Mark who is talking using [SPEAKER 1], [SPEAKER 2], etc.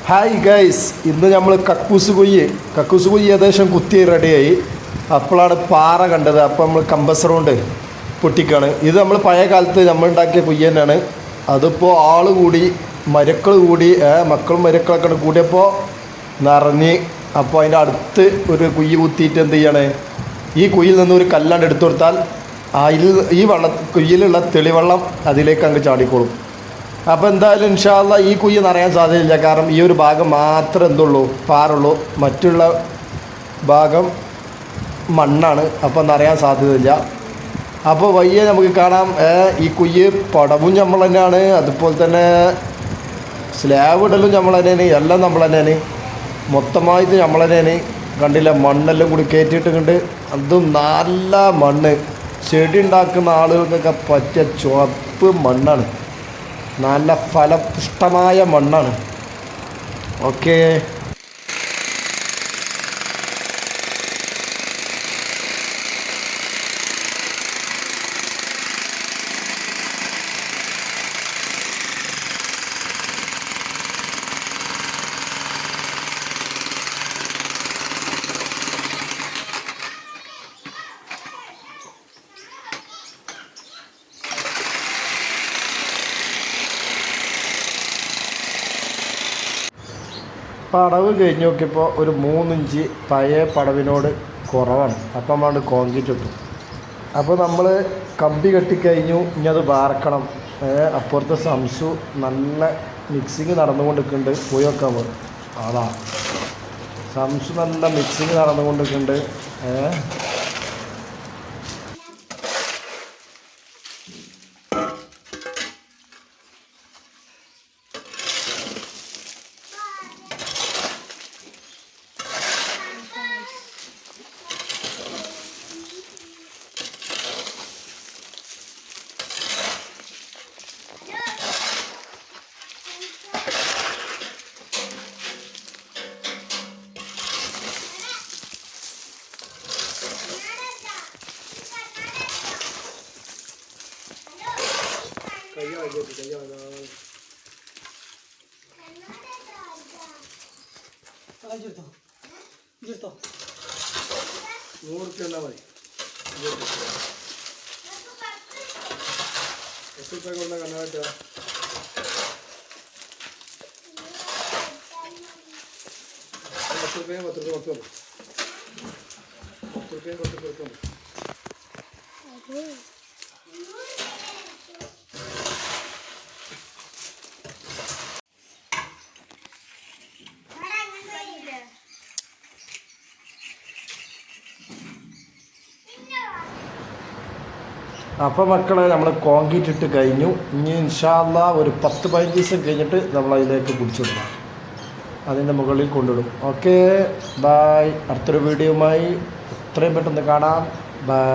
[SPEAKER 1] Hi guys, ഇന്ന് നമ്മൾ കക്കൂസ് കുയ്യ് ഏകദേശം കുത്തി റെഡിയായി. അപ്പോഴാണ് പാറ കണ്ടത്. അപ്പോൾ നമ്മൾ കമ്പസർ കൊണ്ട് പൊട്ടിക്കാണ്. ഇത് നമ്മൾ പഴയ കാലത്ത് നമ്മൾ ഉണ്ടാക്കിയ കുയ്യ് തന്നെയാണ്. അതിപ്പോൾ ആൾ കൂടി മരക്കൾ കൂടി മക്കളും മരക്കളൊക്കെ കൂടിയപ്പോൾ നിറഞ്ഞ്. അപ്പോൾ അതിൻ്റെ അടുത്ത് ഒരു കുയ്യ് കുത്തിയിട്ട് എന്ത് ചെയ്യാണ്, ഈ കുയ്യിൽ നിന്ന് ഒരു കല്ലാണ്ട് എടുത്തു കൊടുത്താൽ ഈ കുയ്യിലുള്ള തെളിവെള്ളം അതിലേക്ക് അങ്ങ് ചാടിക്കോളും. അപ്പോൾ എന്തായാലും ഇൻഷാ അല്ലാഹ് ഈ കുയ്യ് നിറയാൻ സാധ്യതയില്ല. കാരണം ഈ ഒരു ഭാഗം മാത്രമേ എന്തുള്ളൂ, പാറുള്ളൂ. മറ്റുള്ള ഭാഗം മണ്ണാണ്. അപ്പോൾ നിറയാൻ സാധ്യതയില്ല. അപ്പോൾ വയ്യ നമുക്ക് കാണാം. ഈ കുയ്യ് പടവും നമ്മൾ തന്നെയാണ്, അതുപോലെ തന്നെ സ്ലാബ് ഇടലും നമ്മൾ തന്നെയാണ്, എല്ലാം നമ്മൾ തന്നെയാണ്. മൊത്തമായിട്ട് നമ്മൾ തന്നെയാണ്. കണ്ടില്ല, മണ്ണെല്ലാം കൂടി കയറ്റിയിട്ടുണ്ട്. അതും നല്ല മണ്ണ്, ചെടി ഉണ്ടാക്കുന്ന ആളുകൾക്കൊക്കെ പറ്റിയ ചുവപ്പ് മണ്ണാണ്. നല്ല ഫലപുഷ്ടമായ മണ്ണാണ്. ഓക്കേ, പടവ് കഴിഞ്ഞ് നോക്കിയപ്പോൾ ഒരു 3 ഇഞ്ച് പഴയ പടവിനോട് കുറവാണ്. അപ്പം നമ്മളത് കോൺക്രീറ്റ് ഇട്ടു. അപ്പോൾ നമ്മൾ കമ്പി കെട്ടിക്കഴിഞ്ഞു. ഇനി അത് വാർക്കണം. അപ്പുറത്തെ സംസു നല്ല മിക്സിങ് നടന്നുകൊണ്ടിരിക്കുന്നുണ്ട്. പോയി വെക്കാൻ പോകും. അതാ സംസു നല്ല മിക്സിങ് നടന്നുകൊണ്ടിരിക്കുന്നുണ്ട്. അപ്പോൾ മക്കളെ, നമ്മൾ കോൺക്രീറ്റ് ഇട്ട് കഴിഞ്ഞു. ഇനി ഇൻഷാ അല്ലാഹ് ഒരു 10-15 ദിവസം കഴിഞ്ഞിട്ട് നമ്മൾ അതിലേക്ക് പിടിച്ചിടണം. അതിൻ്റെ മുകളിൽ കൊണ്ടിടും. Okay, bye. അടുത്തൊരു വീഡിയോയുമായി എത്രയും പെട്ടെന്ന് കാണാം. ബായ്.